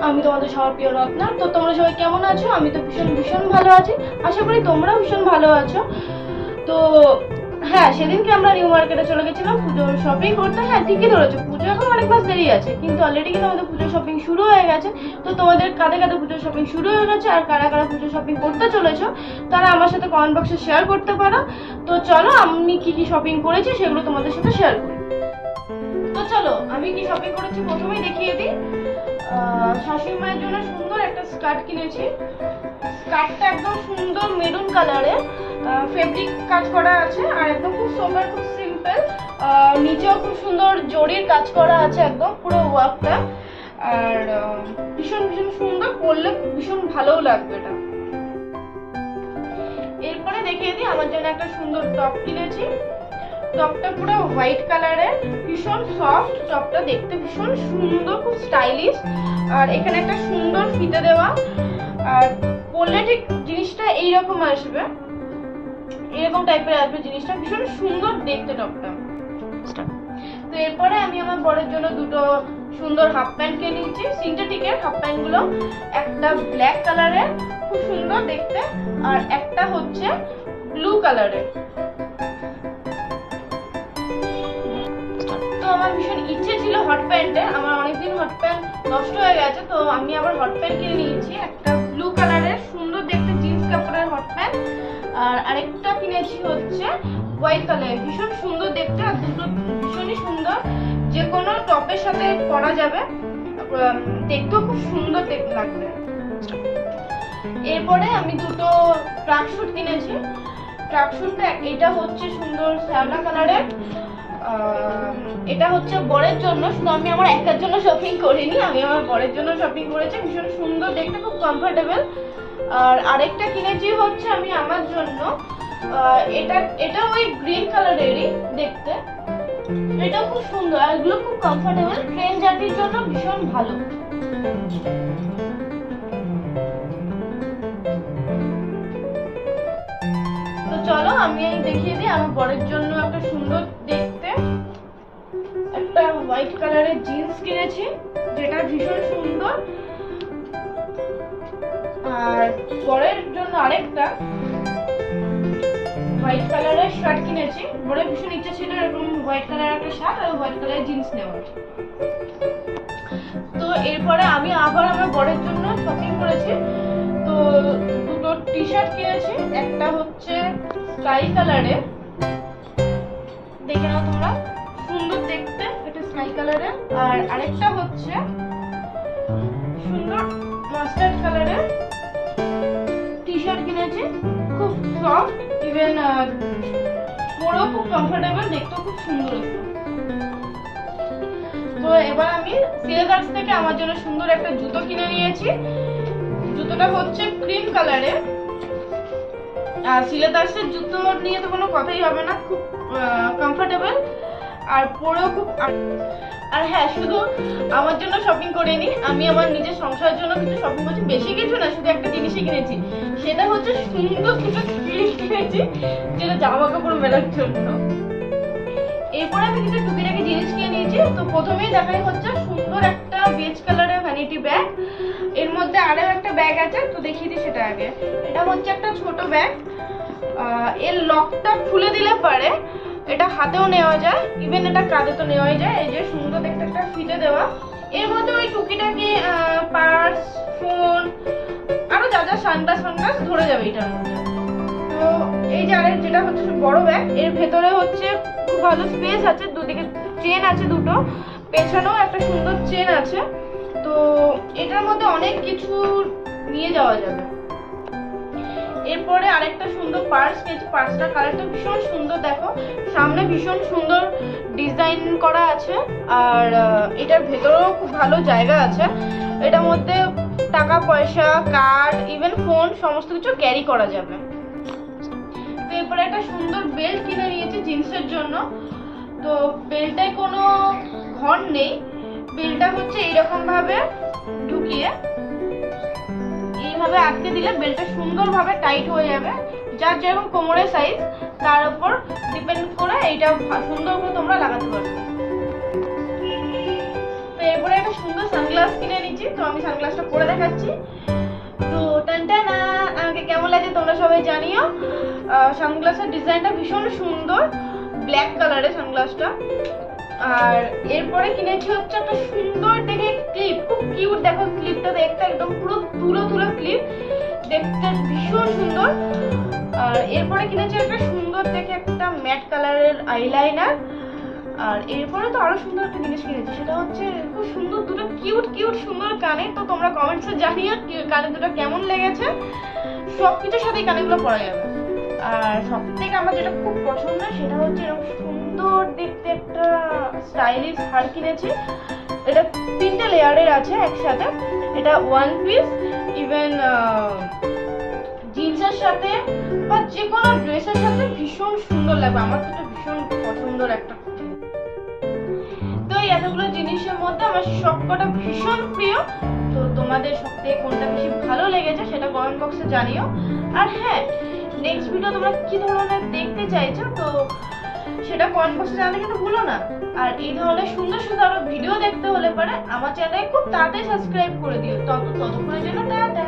আমি তোমাদের সবার প্রিয় রত্না। তো তোমরা সবাই কেমন আছো? আমি তো ভীষণ ভীষণ ভালো আছি, আশা করি তোমরাও ভীষণ ভালো আছো। তো হ্যাঁ, সেদিনকে আমরা নিউ মার্কেটে চলে গেছিলাম পুজোর শপিং করতে। হ্যাঁ, ঠিকই ধরেছো, পুজো এখন অনেক মাস দেরি আছে, কিন্তু অলরেডি কিন্তু আমাদের পুজোর শপিং শুরু হয়ে গেছে। তো তোমাদের কাদের কাদের পুজোর শপিং শুরু হয়ে গেছে আর কারা কারা পুজোর শপিং করতে চলেছো, তারা আমার সাথে কমেন্ট বক্সে শেয়ার করতে পারো। তো চলো, আমি কি কি শপিং করেছি সেগুলো তোমাদের সাথে শেয়ার করি। তো চলো, আমি কি শপিং করেছি প্রথমেই দেখিয়ে দিই। শাশুড়ি মায়ের জন্য সুন্দর একটা স্কার্ট কিনেছি। স্কার্টটা একদম সুন্দর মেরুন কালারের, ফেব্রিক কাজ করা আছে আর একদম খুব সোবার, খুব সিম্পল। নিচেও খুব সুন্দর জরির কাজ করা আছে, একদম পুরো ওয়ার্কটা। আর ভীষণ ভীষণ সুন্দর, পরলে ভীষণ ভালোও লাগবে এটা। এরপরে দেখিয়ে দিই, আমার জন্য একটা সুন্দর টপ কিনেছি। টপটা পুরো হোয়াইট কালারের, ভীষণ সফট। টপটা দেখতে ভীষণ সুন্দর, খুব স্টাইলিশ। আর এখানে একটা সুন্দর ফিতে দেওয়া, আর পরলে ঠিক জিনিসটা এইরকম আসবে, এরকম টাইপের আসবে জিনিসটা, ভীষণ সুন্দর দেখতে টপটা। তো এরপরে আমি আমার বরের জন্য দুটো সুন্দর হাফ প্যান্ট কিনে নিয়েছি, সিনথেটিকের হাফ প্যান্ট গুলো। একটা ব্ল্যাক কালারের, খুব সুন্দর দেখতে, আর একটা হচ্ছে ব্লু কালারের। তো আমার ভীষণ ইচ্ছে ছিল হট প্যান্টের, আমার অনেকদিন হট প্যান্ট নষ্ট হয়ে গেছে, তো আমি আবার হট প্যান্ট কিনে নিয়েছি। একটা ব্লু কালারের সুন্দর দেখতে জিন্স কাপড়ের হট প্যান্ট, আর আরেকটা কিনেছি হচ্ছে হোয়াইট কালারের, ভীষণ সুন্দর দেখতে। আর দুটো ভীষণই সুন্দর, যে কোনো টপের সাথে পরা যাবে, দেখতেও খুব সুন্দর দেখতে লাগবে। এরপরে আমি দুটো ট্রাক স্যুট কিনেছি। ট্রাক স্যুটটা এটা হচ্ছে সুন্দর শ্যামলা কালারের, এটা হচ্ছে বরের জন্য, শুধু আমি আমার একার জন্য শপিং করিনি, আমি আমার বরের জন্য শপিং করেছি। ভীষণ সুন্দর দেখতে, খুব কমফোর্টেবল। আর আরেকটা কিনেছি হচ্ছে আমি আমার জন্য, এটা ওই গ্রিন কালারেরই দেখতে, এটা খুব সুন্দর আর এগুলো খুব কমফোর্টেবল, ট্রেন জার্নির জন্য ভীষণ ভালো। তো চলো, আমি দেখিয়ে দিই আমার বরের জন্য একটা সুন্দর দেখতে একটা হোয়াইট কালারের জিন্স কিনেছি, যেটা ভীষণ সুন্দর। আর বরের জন্য আরেকটা হোয়াইট কালারের শার্ট কিনেছি। বরের ভীষণ ইচ্ছে ছিল এরকম হোয়াইট কালারের একটা শার্ট আর হোয়াইট কালারের জিন্স নেওয়ার। তো এরপরে আমি আবার আমার বরের জন্য শপিং করেছি। তো দুটো টি শার্ট কিনেছি, একটা হচ্ছে স্কাই কালারের, দেখে নাও তোমরা, সুন্দর দেখতে, এটা স্কাই কালারের। আর আরেকটা হচ্ছে সুন্দর মাস্টার্ড কালারের টি শার্ট কিনেছি, খুব সফট, ইভেন পরেও খুব কমফোর্টেবল, দেখতেও খুব সুন্দর। তো এবার আমি সিলেদার্স থেকে আমার জন্য সুন্দর একটা জুতো কিনে নিয়েছি। জুতোটা হচ্ছে ক্রিম কালারের। আর সিলেদার্সের জুতো নিয়ে তো কোনো কথাই হবে না, খুব কমফোর্টেবল আর পরেও খুব। আর হ্যাঁ, শুধু আমার জন্য শপিং করিনি, আমি আমার নিজের সংসারের জন্য কিছু শপিং করছি, বেশি কিছু না, শুধু একটা জিনিসই কিনেছি, সেটা হচ্ছে সুন্দর দুটো স্ক্রিন কিনেছি, যেটা জামা কাপড় মেলার জন্য। এরপরে আমি কিছু টুকিটাকি জিনিস কিনে নিয়েছি। তো প্রথমেই দেখাই হচ্ছে সুন্দর একটা বেজ কালারের ভ্যানিটি ব্যাগ, এর মধ্যে আরো একটা ব্যাগ আছে, তো দেখিয়ে দিই সেটা আগে। এটা হচ্ছে একটা ছোট ব্যাগ, এর লকটা খুলে দিলে পারে এটা হাতেও নেওয়া যায়, ইভেন এটা কাঁধে তো নেওয়াই যায়। এই যে সুন্দর দেখতে একটা ফিতে দেওয়া, এর মধ্যে ওই টুকিটাকি পার্স, ফোন, আরো যা যা সানগ্লাস ধরে যাবে এটার মধ্যে। তো এই যে আরেক যেটা হচ্ছে বড় ব্যাগ, এর ভেতরে হচ্ছে খুব ভালো স্পেস আছে, দুদিকে চেন আছে দুটো, পেছনেও একটা সুন্দর চেন আছে। তো এটার মধ্যে অনেক কিছু নিয়ে যাওয়া যাবে। এরপরে আরেকটা সুন্দর পার্স নিয়েছি, পার্সটার কালারটা ভীষণ সুন্দর, দেখো সামনে ভীষণ সুন্দর ডিজাইন করা আছে, আর এটার ভেতরেও খুব ভালো জায়গা আছে, এটার মধ্যে টাকা পয়সা, কার্ড, ইভেন ফোন সমস্ত কিছু ক্যারি করা যাবে। তো এরপরে একটা সুন্দর বেল্ট কিনে নিয়েছি জিন্সের জন্য। তো বেল্টটায় কোনো ঘর নেই, বেল্টটা হচ্ছে এইরকম ভাবে ঢুকিয়ে এইভাবে আটকে দিলে বেল্টটা সুন্দরভাবে টাইট হয়ে যাবে, যার যেরকম কোমরের সাইজ তার উপর ডিপেন্ড করে এইটা সুন্দর করে তোমরা লাগাতে পারবে। তো এরপরে একটা সুন্দর সানগ্লাস কিনে নিয়েছি, তো আমি সানগ্লাসটা পরে দেখাচ্ছি। তো টানটানা, আমাকে কেমন লাগে তোমরা সবাই জানিও। সানগ্লাসের ডিজাইনটা ভীষণ সুন্দর, ব্ল্যাক কালারের সানগ্লাসটা। আর এরপরে কিনেছি হচ্ছে একটা সুন্দর দেখে ক্লিপ, খুব কিউট, দেখো ক্লিপটা দেখতে একদম পুরো তুলো তুলো ক্লিপ, দেখতে ভীষণ সুন্দর। আর এরপরে কিনেছি একটা সুন্দর দেখে একটা ম্যাট কালারের আইলাইনার। আর এরপরে তো আরো সুন্দর একটা জিনিস কিনেছি, সেটা হচ্ছে খুব সুন্দর দুটো কিউট কিউট সুন্দর কানে। তো তোমরা কমেন্টসে জানিও কানে দুটো কেমন লেগেছে। সবকিছুর সাথে কানেগুলো পরা যাবে। আর সব থেকে আমার যেটা খুব পছন্দ সেটা হচ্ছে এরকম সুন্দর দেখতে একটা স্টাইলিশ হার কিনেছি। এটা 3টে লেয়ারের আছে একসাথে। এটা ওয়ান পিস, ইভেন জিন্সের সাথে বা যে কোনো ড্রেসের সাথে ভীষণ সুন্দর লাগবে। আমার তো এটা ভীষণ পছন্দের একটা জিনিস। তো এই এতগুলো জিনিসের মধ্যে আমার সবকটা ভীষণ প্রিয়। তো তোমাদের সবথেকে কোনটা বেশি ভালো লেগেছে সেটা কমেন্ট বক্সে জানিও। আর হ্যাঁ, নেক্সট ভিডিও তোমরা কি ধরনের দেখতে চাইছো তো সেটা কমেন্ট বক্সে জানাতে কিন্তু ভুলো না। আর এই ধরনের সুন্দর সুন্দর আরো ভিডিও দেখতে হলে পরে আমার চ্যানেলে খুব তাড়াতাড়ি সাবস্ক্রাইব করে দিও। ততক্ষণের জন্য টাটা।